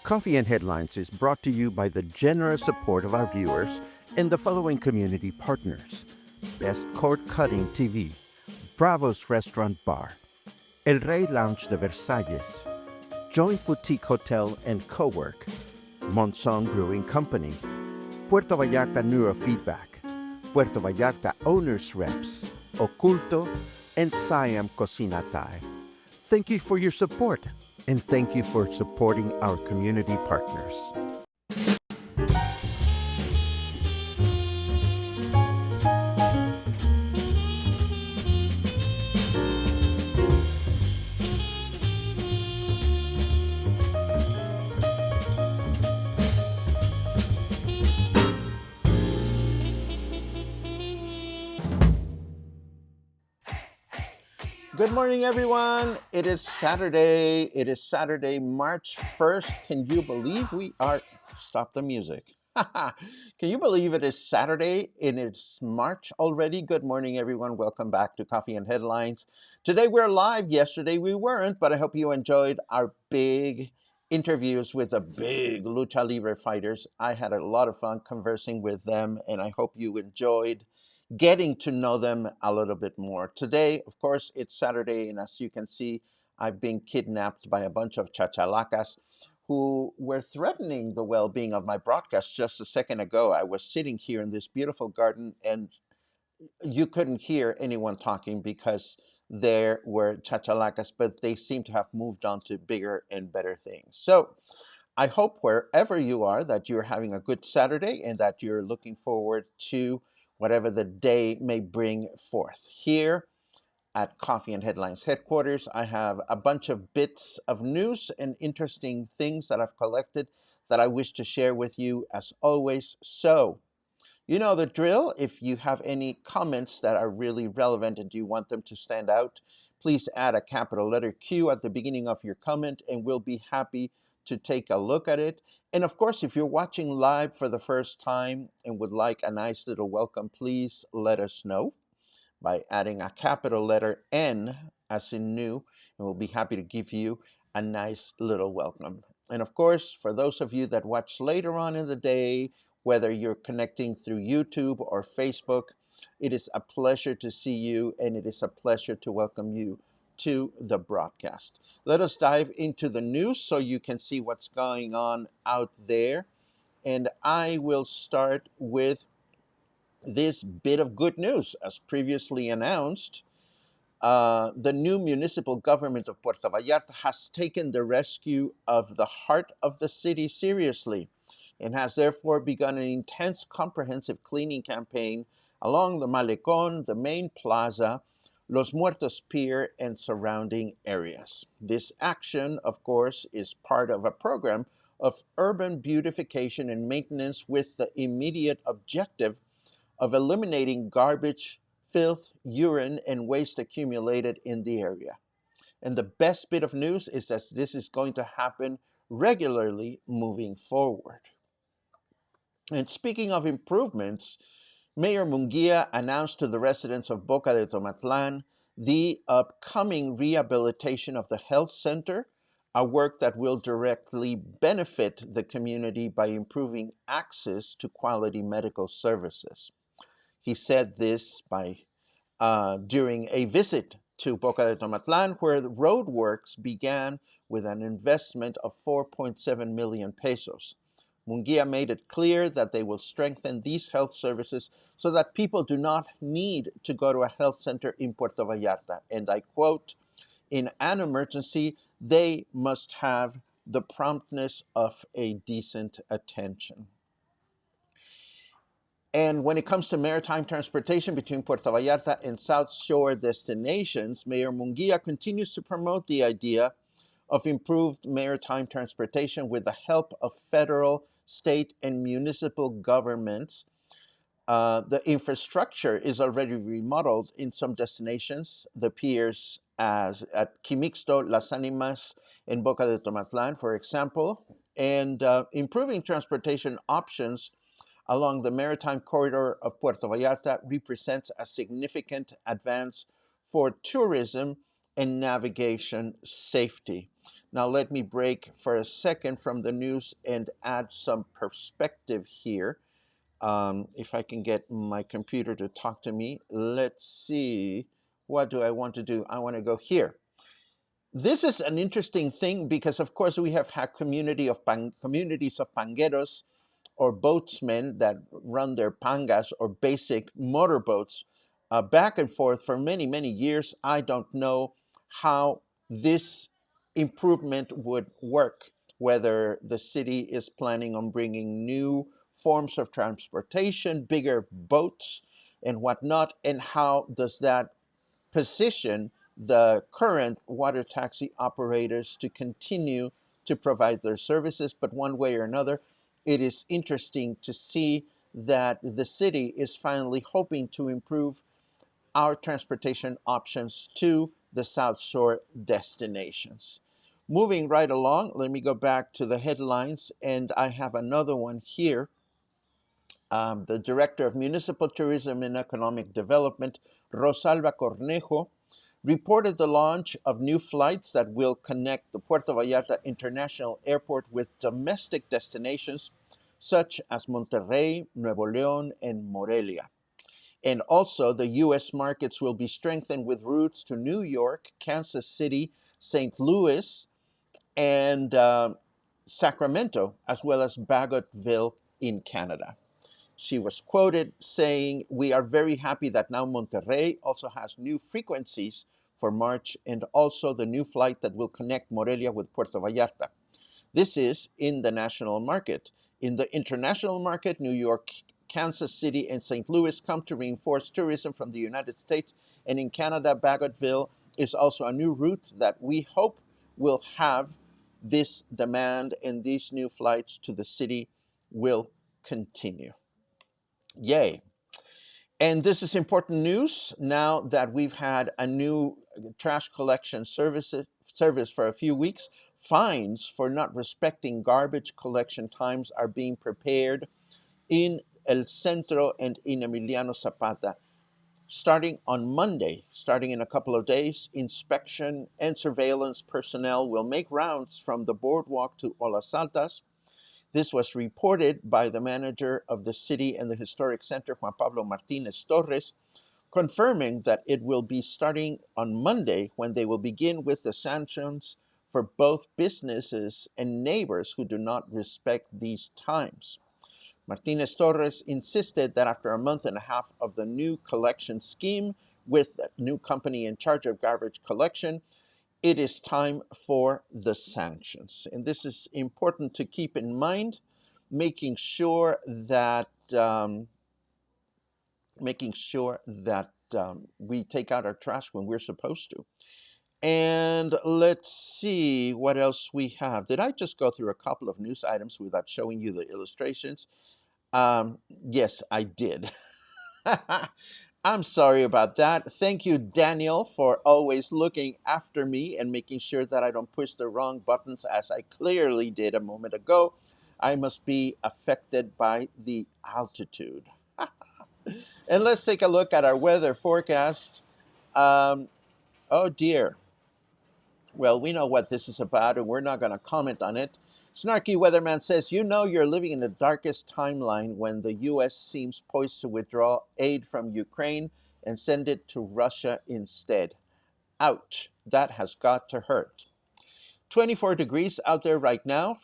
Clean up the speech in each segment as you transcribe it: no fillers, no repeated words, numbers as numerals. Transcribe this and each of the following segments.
Coffee and Headlines is brought to you by the generous support of our viewers and the following community partners: Best Cord Cutting TV, Bravo's Restaurant Bar, El Rey Lounge de Versalles, Joint Boutique Hotel and Cowork, Monson Brewing Company, Puerto Vallarta Neurofeedback, Puerto Vallarta Owners Reps, Oculto, and Siam Cocina Thai. Thank you for your support, and thank you for supporting our community partners. Good morning, everyone. It is Saturday. It is Saturday, March 1st. Can you believe we are... Stop the music. Can you believe it is Saturday and it's March already? Good morning, everyone. Welcome back to Coffee and Headlines. Today we're live. Yesterday we weren't, but I hope you enjoyed our big interviews with the big lucha libre fighters. I had a lot of fun conversing with them, and I hope you enjoyed getting to know them a little bit more. Today, of course, it's Saturday, and as you can see, I've been kidnapped by a bunch of chachalacas who were threatening the well-being of my broadcast. Just a second ago, I was sitting here in this beautiful garden, and you couldn't hear anyone talking because there were chachalacas, but they seem to have moved on to bigger and better things. So I hope wherever you are that you're having a good Saturday and that you're looking forward to whatever the day may bring forth. Here at Coffee and Headlines headquarters, I have a bunch of bits of news and interesting things that I've collected that I wish to share with you as always. So, you know the drill. If you have any comments that are really relevant and you want them to stand out, please add a capital letter Q at the beginning of your comment, and we'll be happy to take a look at it. And of course, if you're watching live for the first time and would like a nice little welcome, please let us know by adding a capital letter N as in new, and we'll be happy to give you a nice little welcome. And of course, for those of you that watch later on in the day, whether you're connecting through YouTube or Facebook, it is a pleasure to see you, and it is a pleasure to welcome you to the broadcast. Let us dive into the news so you can see what's going on out there. And I will start with this bit of good news. As previously announced, the new municipal government of Puerto Vallarta has taken the rescue of the heart of the city seriously and has therefore begun an intense, comprehensive cleaning campaign along the Malecón, the main plaza, Los Muertos Pier, and surrounding areas. This action, of course, is part of a program of urban beautification and maintenance with the immediate objective of eliminating garbage, filth, urine, and waste accumulated in the area. And the best bit of news is that this is going to happen regularly moving forward. And speaking of improvements, Mayor Munguía announced to the residents of Boca de Tomatlán the upcoming rehabilitation of the health center, a work that will directly benefit the community by improving access to quality medical services. He said this during a visit to Boca de Tomatlán, where the roadworks began with an investment of 4.7 million pesos. Munguía made it clear that they will strengthen these health services so that people do not need to go to a health center in Puerto Vallarta. And I quote, "In an emergency, they must have the promptness of a decent attention." And when it comes to maritime transportation between Puerto Vallarta and South Shore destinations, Mayor Munguía continues to promote the idea of improved maritime transportation with the help of federal, state, and municipal governments. The infrastructure is already remodeled in some destinations, the piers as at Quimixto, Las Animas, and Boca de Tomatlán, for example, and improving transportation options along the maritime corridor of Puerto Vallarta represents a significant advance for tourism and navigation safety. Now let me break for a second from the news and add some perspective here. If I can get my computer to talk to me, let's see. What do I want to do? I want to go here. This is an interesting thing because, of course, we have had communities of pangueros or boatsmen that run their pangas or basic motorboats back and forth for many, many years. I don't know how this improvement would work, whether the city is planning on bringing new forms of transportation, bigger boats, and whatnot, and how does that position the current water taxi operators to continue to provide their services. But one way or another, it is interesting to see that the city is finally hoping to improve our transportation options to the South Shore destinations. Moving right along, let me go back to the headlines, and I have another one here. The Director of Municipal Tourism and Economic Development, Rosalba Cornejo, reported the launch of new flights that will connect the Puerto Vallarta International Airport with domestic destinations such as Monterrey, Nuevo León, and Morelia. And also, the U.S. markets will be strengthened with routes to New York, Kansas City, St. Louis, and Sacramento, as well as Bagotville in Canada. She was quoted saying, "We are very happy that now Monterrey also has new frequencies for March and also the new flight that will connect Morelia with Puerto Vallarta. This is in the national market. In the international market, New York, Kansas City, and St. Louis come to reinforce tourism from the United States. And in Canada, Bagotville is also a new route that we hope will have this demand, and these new flights to the city will continue." Yay. And this is important news now that we've had a new trash collection service for a few weeks. Fines for not respecting garbage collection times are being prepared in El Centro and in Emiliano Zapata. Starting on Monday, starting in a couple of days, inspection and surveillance personnel will make rounds from the boardwalk to Olas Altas. This was reported by the manager of the city and the historic center, Juan Pablo Martinez Torres, confirming that it will be starting on Monday when they will begin with the sanctions for both businesses and neighbors who do not respect these times. Martinez Torres insisted that after a month and a half of the new collection scheme with a new company in charge of garbage collection, it is time for the sanctions. And this is important to keep in mind, making sure that we take out our trash when we're supposed to. And let's see what else we have. Did I just go through a couple of news items without showing you the illustrations? Yes, I did. I'm sorry about that. Thank you, Daniel, for always looking after me and making sure that I don't push the wrong buttons, as I clearly did a moment ago. I must be affected by the altitude. And let's take a look at our weather forecast. Oh dear. Well, we know what this is about, and we're not going to comment on it. Snarky Weatherman says, "You know you're living in the darkest timeline when the U.S. seems poised to withdraw aid from Ukraine and send it to Russia instead. Ouch, that has got to hurt." 24 degrees out there right now.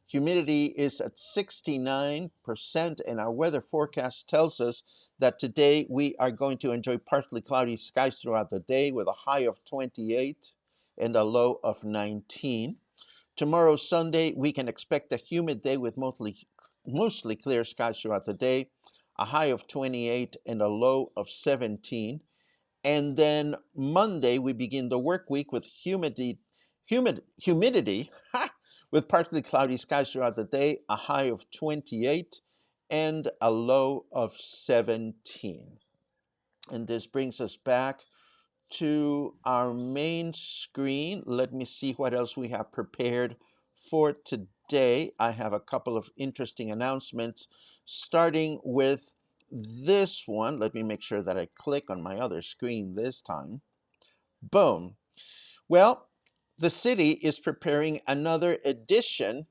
Humidity is at 69%, and our weather forecast tells us that today we are going to enjoy partly cloudy skies throughout the day with a high of 28 and a low of 19. Tomorrow, Sunday, we can expect a humid day with mostly clear skies throughout the day, a high of 28 and a low of 17. And then Monday, we begin the work week with humidity with partly cloudy skies throughout the day, a high of 28 and a low of 17. And this brings us back to our main screen. Let me see what else we have prepared for today. I have a couple of interesting announcements, starting with this one. Let me make sure that I click on my other screen this time. Boom. Well, The city is preparing another edition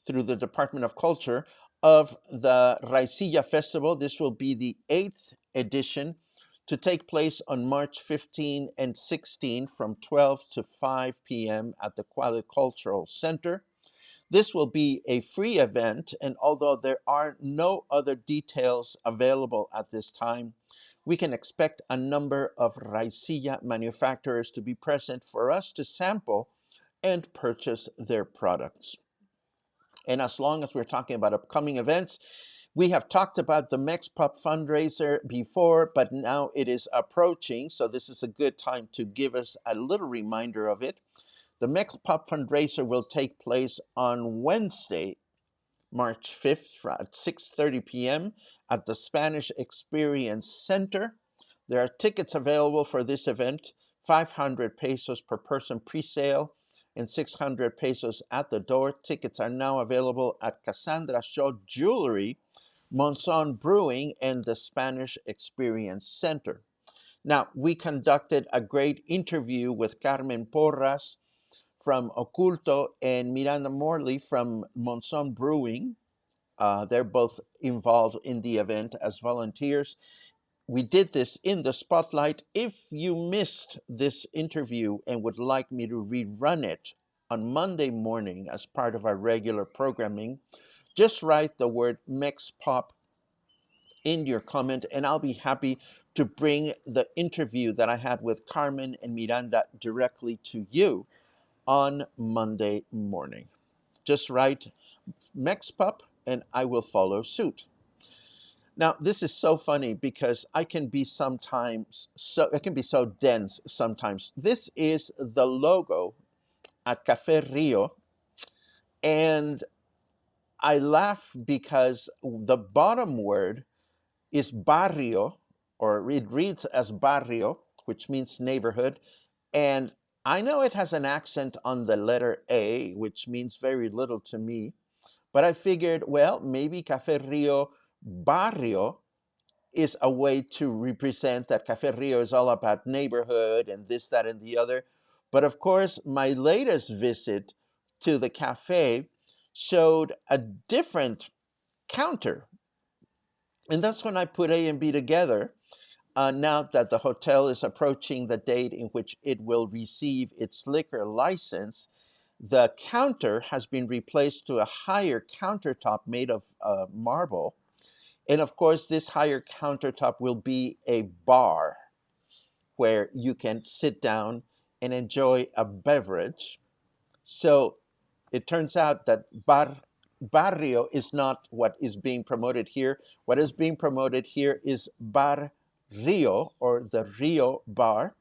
through the Department of Culture of the Raicilla Festival. This will be the 8th edition to take place on March 15 and 16 from 12 to 5 p.m. at the Quali Cultural Center. This will be a free event, and although there are no other details available at this time, we can expect a number of raicilla manufacturers to be present for us to sample and purchase their products. And as long as we're talking about upcoming events, we have talked about the MexPop fundraiser before, but now it is approaching, so this is a good time to give us a little reminder of it. The MexPop fundraiser will take place on Wednesday, March 5th at 6:30 p.m. at the Spanish Experience Center. There are tickets available for this event, 500 pesos per person pre-sale and 600 pesos at the door. Tickets are now available at Cassandra Shaw Jewelry, Monzon Brewing, and the Spanish Experience Center. Now, we conducted a great interview with Carmen Porras from Oculto and Miranda Morley from Monzon Brewing. They're both involved in the event as volunteers. We did this in the spotlight. If you missed this interview and would like me to rerun it on Monday morning as part of our regular programming, just write the word MexPop in your comment, and I'll be happy to bring the interview that I had with Carmen and Miranda directly to you on Monday morning. Just write MexPop and I will follow suit. Now, this is so funny because I can be so dense sometimes. This is the logo at Café Rio, and I laugh because the bottom word is barrio, or it reads as barrio, which means neighborhood, and I know it has an accent on the letter A, which means very little to me, but I figured, well, maybe Café Rio Barrio is a way to represent that Café Rio is all about neighborhood and this, that, and the other. But of course, my latest visit to the cafe showed a different counter. And that's when I put A and B together. Now that the hotel is approaching the date in which it will receive its liquor license, the counter has been replaced to a higher countertop made of marble. And of course, this higher countertop will be a bar where you can sit down and enjoy a beverage. So it turns out that barrio is not what is being promoted here. What is being promoted here is Bar Rio, or the Rio Bar.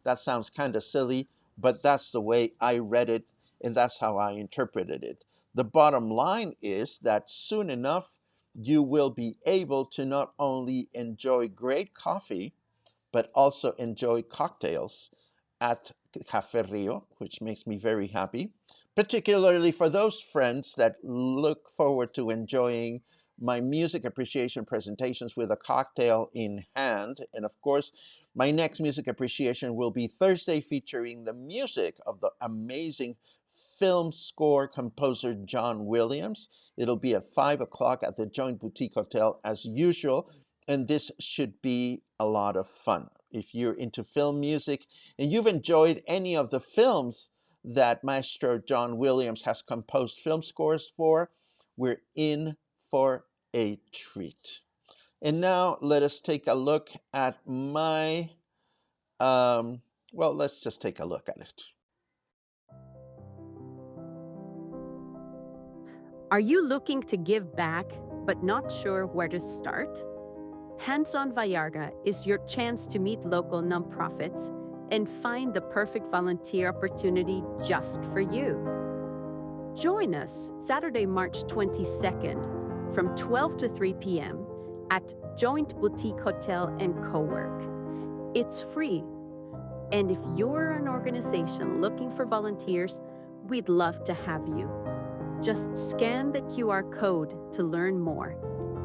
That sounds kind of silly, but that's the way I read it, and that's how I interpreted it. The bottom line is that soon enough, you will be able to not only enjoy great coffee, but also enjoy cocktails at Café Rio, which makes me very happy, particularly for those friends that look forward to enjoying my music appreciation presentations with a cocktail in hand. And of course, my next music appreciation will be Thursday, featuring the music of the amazing film score composer John Williams. It'll be at 5 o'clock at the Joint Boutique Hotel as usual, and this should be a lot of fun. If you're into film music and you've enjoyed any of the films that Maestro John Williams has composed film scores for, we're in for a treat. And now let us take a look at my, well, let's just take a look at it. Are you looking to give back but not sure where to start? Hands-On Vallarta is your chance to meet local nonprofits and find the perfect volunteer opportunity just for you. Join us Saturday, March 22nd from 12 to 3 p.m. at Joint Boutique Hotel and Co-work. It's free. And if you're an organization looking for volunteers, we'd love to have you. Just scan the QR code to learn more,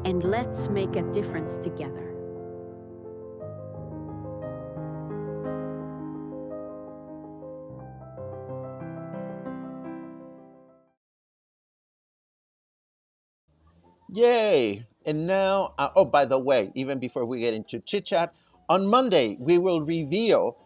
and let's make a difference together. Yay! And now, oh, by the way, even before we get into chit chat, on Monday we will reveal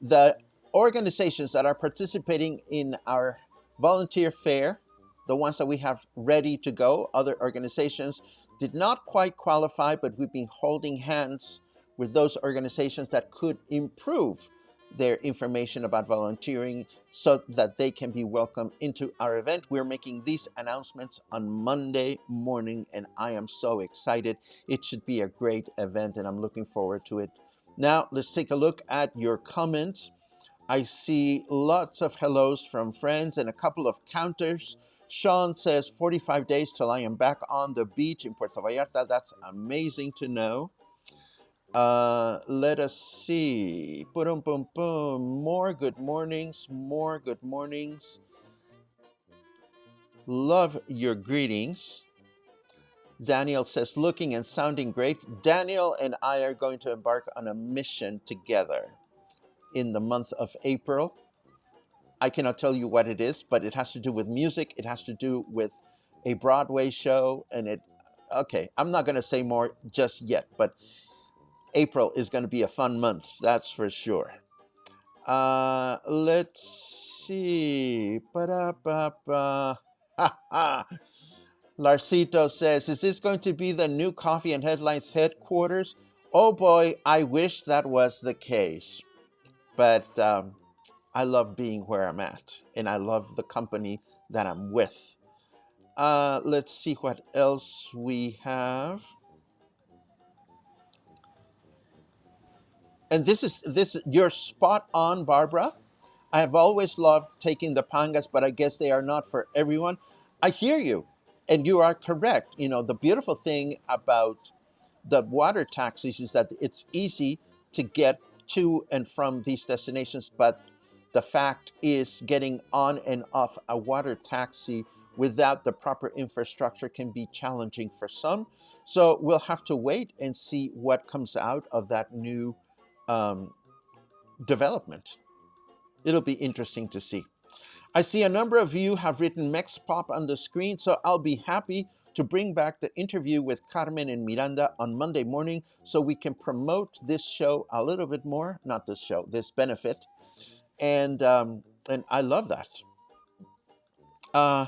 the organizations that are participating in our volunteer fair, the ones that we have ready to go. Other organizations did not quite qualify, but we've been holding hands with those organizations that could improve their information about volunteering so that they can be welcomed into our event. We're making these announcements on Monday morning, and I am so excited. It should be a great event, and I'm looking forward to it. Now, let's take a look at your comments. I see lots of hellos from friends and a couple of counters. Sean says 45 days till I am back on the beach in Puerto Vallarta. That's amazing to know. Let us see. Boom, boom, boom. More good mornings. More good mornings. Love your greetings. Daniel says, looking and sounding great. Daniel and I are going to embark on a mission together in the month of April. I cannot tell you what it is, but it has to do with music. It has to do with a Broadway show. Okay, I'm not going to say more just yet, but April is going to be a fun month. That's for sure. Let's see. Ba-da-ba-ba. Ha ha. Larcito says, is this going to be the new Coffee and Headlines headquarters? Oh boy, I wish that was the case. But I love being where I'm at, and I love the company that I'm with. Let's see what else we have. And you're spot on, Barbara. I have always loved taking the pangas, but I guess they are not for everyone. I hear you, and you are correct. You know, the beautiful thing about the water taxis is that it's easy to get to and from these destinations, but the fact is getting on and off a water taxi without the proper infrastructure can be challenging for some. So we'll have to wait and see what comes out of that new um, development. It'll be interesting to see. I see a number of you have written Mex Pop on the screen, so I'll be happy to bring back the interview with Carmen and Miranda on Monday morning so we can promote this show a little bit more. Not this show, this benefit. And I love that. Uh,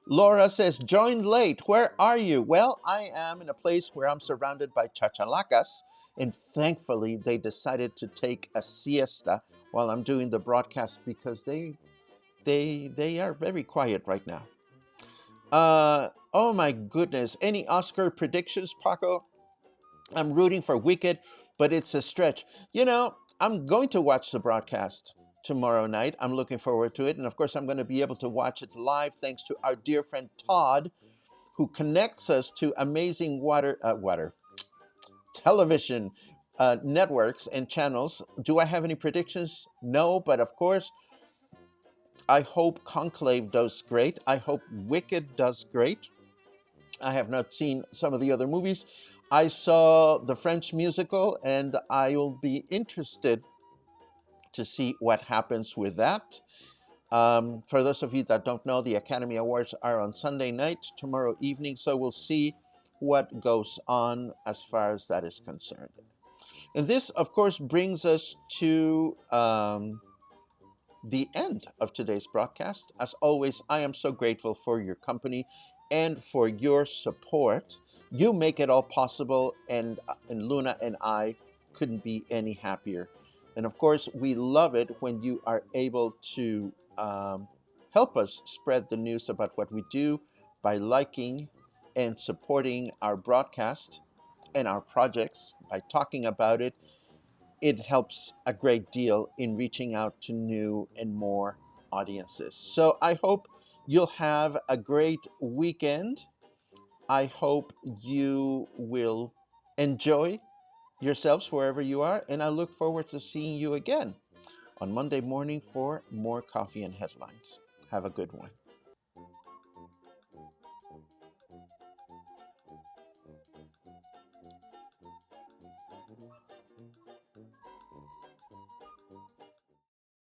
Laura says, joined late. Where are you? Well, I am in a place where I'm surrounded by chachalacas, and thankfully they decided to take a siesta while I'm doing the broadcast because they are very quiet right now. Oh my goodness. Any Oscar predictions, Paco? I'm rooting for Wicked, but it's a stretch. You know, I'm going to watch the broadcast tomorrow night. I'm looking forward to it. And of course, I'm going to be able to watch it live thanks to our dear friend Todd, who connects us to amazing water television networks and channels. Do I have any predictions? No, but of course, I hope Conclave does great. I hope Wicked does great. I have not seen some of the other movies. I saw the French musical, and I will be interested to see what happens with that. For those of you that don't know, the Academy Awards are on Sunday night, tomorrow evening, so we'll see what goes on as far as that is concerned. And this, of course, brings us to the end of today's broadcast. As always, I am so grateful for your company and for your support. You make it all possible, and Luna and I couldn't be any happier. And of course, we love it when you are able to help us spread the news about what we do by liking and supporting our broadcast and our projects by talking about it. It helps a great deal in reaching out to new and more audiences. So I hope you'll have a great weekend. I hope you will enjoy yourselves wherever you are, and I look forward to seeing you again on Monday morning for more Coffee and Headlines. Have a good one.